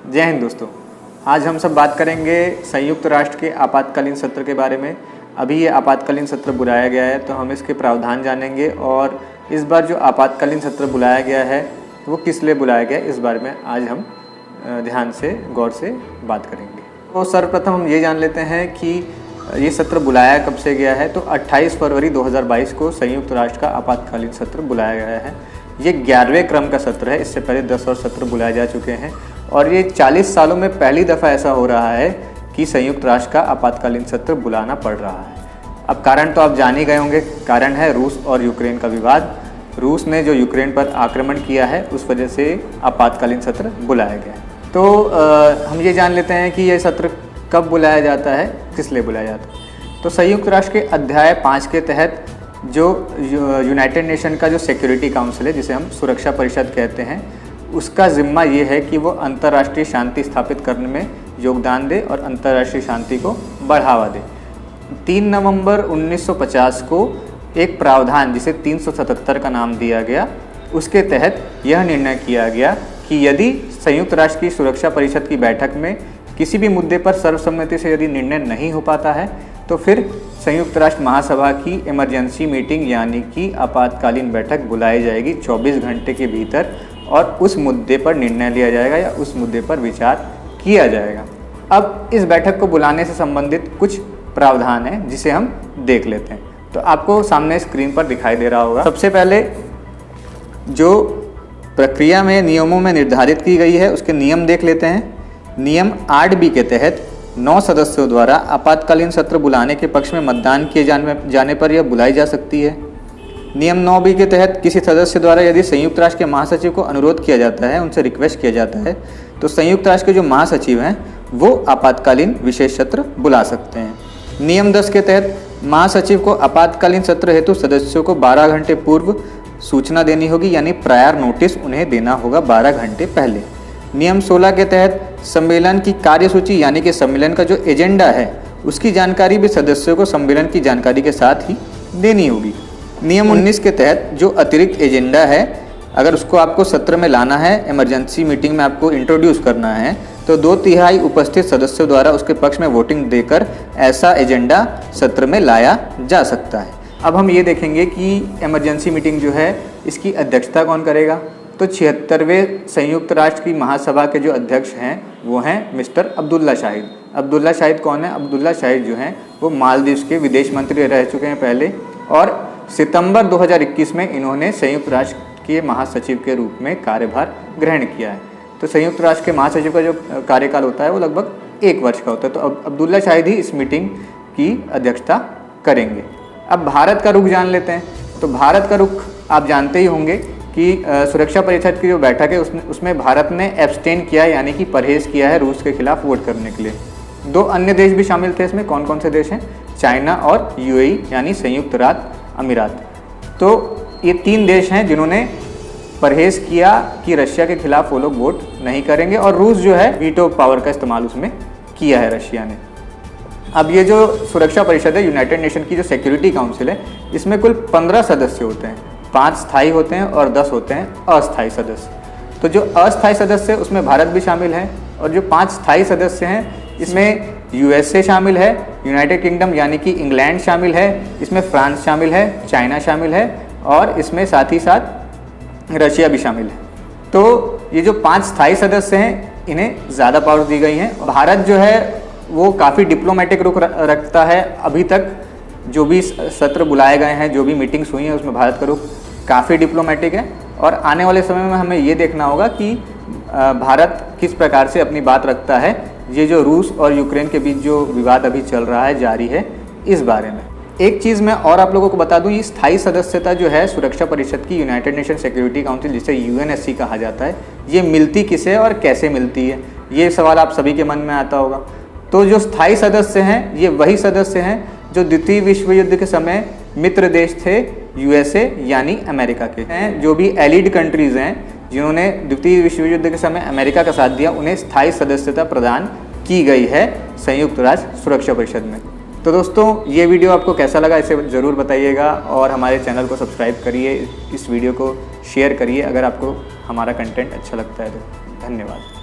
जय हिंद दोस्तों। आज हम सब बात करेंगे संयुक्त राष्ट्र के आपातकालीन सत्र के बारे में। अभी ये आपातकालीन सत्र बुलाया गया है तो हम इसके प्रावधान जानेंगे और इस बार जो आपातकालीन सत्र बुलाया गया है वो किस लिए बुलाया गया है इस बारे में आज हम ध्यान से गौर से बात करेंगे। तो सर्वप्रथम हम ये जान लेते हैं कि ये सत्र बुलाया कब से गया है। तो 28 फरवरी 2022 को संयुक्त राष्ट्र का आपातकालीन सत्र बुलाया गया है। ये 11वें क्रम का सत्र है। इससे पहले 10 और सत्र बुलाए जा चुके हैं और ये 40 सालों में पहली दफ़ा ऐसा हो रहा है कि संयुक्त राष्ट्र का आपातकालीन सत्र बुलाना पड़ रहा है। अब कारण तो आप जान ही गए होंगे। कारण है रूस और यूक्रेन का विवाद। रूस ने जो यूक्रेन पर आक्रमण किया है उस वजह से आपातकालीन सत्र बुलाया गया है। तो हम ये जान लेते हैं कि यह सत्र कब बुलाया जाता है, किस लिए बुलाया जाता है। तो संयुक्त राष्ट्र के अध्याय 5 के तहत जो यूनाइटेड नेशन का जो सिक्योरिटी काउंसिल है, जिसे हम सुरक्षा परिषद कहते हैं, उसका जिम्मा ये है कि वो अंतर्राष्ट्रीय शांति स्थापित करने में योगदान दे और अंतर्राष्ट्रीय शांति को बढ़ावा दे। 3 नवंबर 1950 को एक प्रावधान जिसे 377 का नाम दिया गया, उसके तहत यह निर्णय किया गया कि यदि संयुक्त राष्ट्र की सुरक्षा परिषद की बैठक में किसी भी मुद्दे पर सर्वसम्मति से यदि निर्णय नहीं हो पाता है तो फिर संयुक्त राष्ट्र महासभा की इमरजेंसी मीटिंग यानी कि आपातकालीन बैठक बुलाई जाएगी 24 घंटे के भीतर और उस मुद्दे पर निर्णय लिया जाएगा या उस मुद्दे पर विचार किया जाएगा। अब इस बैठक को बुलाने से संबंधित कुछ प्रावधान हैं जिसे हम देख लेते हैं। तो आपको सामने स्क्रीन पर दिखाई दे रहा होगा। सबसे पहले जो प्रक्रिया में नियमों में निर्धारित की गई है उसके नियम देख लेते हैं। नियम 8B के तहत 9 सदस्यों द्वारा आपातकालीन सत्र बुलाने के पक्ष में मतदान किए जाने पर यह बुलाई जा सकती है। नियम 9B के तहत किसी सदस्य द्वारा यदि संयुक्त राष्ट्र के महासचिव को अनुरोध किया जाता है, उनसे रिक्वेस्ट किया जाता है, तो संयुक्त राष्ट्र के जो महासचिव हैं वो आपातकालीन विशेष सत्र बुला सकते हैं। नियम 10 के तहत महासचिव को आपातकालीन सत्र हेतु सदस्यों को 12 घंटे पूर्व सूचना देनी होगी, यानी प्रायर नोटिस उन्हें देना होगा 12 घंटे पहले। नियम 16 के तहत सम्मेलन की कार्यसूची यानी कि सम्मेलन का जो एजेंडा है उसकी जानकारी भी सदस्यों को सम्मेलन की जानकारी के साथ ही देनी होगी। नियम 19 के तहत जो अतिरिक्त एजेंडा है, अगर उसको आपको सत्र में लाना है, इमरजेंसी मीटिंग में आपको इंट्रोड्यूस करना है, तो 2/3 उपस्थित सदस्यों द्वारा उसके पक्ष में वोटिंग देकर ऐसा एजेंडा सत्र में लाया जा सकता है। अब हम ये देखेंगे कि इमरजेंसी मीटिंग जो है इसकी अध्यक्षता कौन करेगा। तो 76वें संयुक्त राष्ट्र की महासभा के जो अध्यक्ष हैं वो हैं मिस्टर अब्दुल्ला शाहिद। अब्दुल्ला शाहिद कौन है? अब्दुल्ला शाहिद जो हैं वो मालदीव के विदेश मंत्री रह चुके हैं पहले और सितंबर 2021 में इन्होंने संयुक्त राष्ट्र के महासचिव के रूप में कार्यभार ग्रहण किया है। तो संयुक्त राष्ट्र के महासचिव का जो कार्यकाल होता है वो लगभग 1 वर्ष का होता है। तो अब अब्दुल्ला शाहिद ही इस मीटिंग की अध्यक्षता करेंगे। अब भारत का रुख जान लेते हैं। तो भारत का रुख आप जानते ही होंगे कि सुरक्षा परिषद की जो बैठक है उसमें भारत ने एब्सटेन किया है, यानी कि परहेज किया है रूस के खिलाफ वोट करने के लिए। 2 अन्य देश भी शामिल थे इसमें। कौन कौन से देश हैं? चाइना और UAE यानी संयुक्त अरब अमीरात। तो ये 3 देश हैं जिन्होंने परहेज किया कि रशिया के खिलाफ वो लोग वोट नहीं करेंगे और रूस जो है वीटो पावर का इस्तेमाल उसमें किया है रशिया ने। अब ये जो सुरक्षा परिषद है, यूनाइटेड नेशन की जो सिक्योरिटी काउंसिल है, इसमें कुल 15 सदस्य होते हैं। 5 स्थायी होते हैं और 10 होते हैं अस्थायी सदस्य। तो जो अस्थायी सदस्य है उसमें भारत भी शामिल है और जो 5 स्थायी सदस्य हैं इसमें USA शामिल है, यूनाइटेड किंगडम यानी कि इंग्लैंड शामिल है, इसमें फ्रांस शामिल है, चाइना शामिल है और इसमें साथ ही साथ रशिया भी शामिल है। तो ये जो 5 स्थायी सदस्य हैं इन्हें ज़्यादा पावर दी गई हैं। भारत जो है वो काफ़ी डिप्लोमेटिक रुख रखता है। अभी तक जो भी सत्र बुलाए गए हैं, जो भी मीटिंग्स हुई हैं, उसमें भारत का रुख काफ़ी डिप्लोमेटिक है और आने वाले समय में हमें ये देखना होगा कि भारत किस प्रकार से अपनी बात रखता है। ये जो रूस और यूक्रेन के बीच जो विवाद अभी चल रहा है, जारी है, इस बारे में एक चीज़ मैं और आप लोगों को बता दूं, ये स्थायी सदस्यता जो है सुरक्षा परिषद की, यूनाइटेड नेशन सिक्योरिटी काउंसिल जिसे UNSC कहा जाता है, ये मिलती किसे और कैसे मिलती है, ये सवाल आप सभी के मन में आता होगा। तो जो स्थायी सदस्य हैं ये वही सदस्य हैं जो द्वितीय विश्व युद्ध के समय मित्र देश थे USA यानी अमेरिका के हैं। जो भी एलिड कंट्रीज़ हैं जिन्होंने द्वितीय विश्व युद्ध के समय अमेरिका का साथ दिया, उन्हें स्थायी सदस्यता प्रदान की गई है संयुक्त राष्ट्र सुरक्षा परिषद में। तो दोस्तों ये वीडियो आपको कैसा लगा इसे ज़रूर बताइएगा और हमारे चैनल को सब्सक्राइब करिए, इस वीडियो को शेयर करिए अगर आपको हमारा कंटेंट अच्छा लगता है तो। धन्यवाद।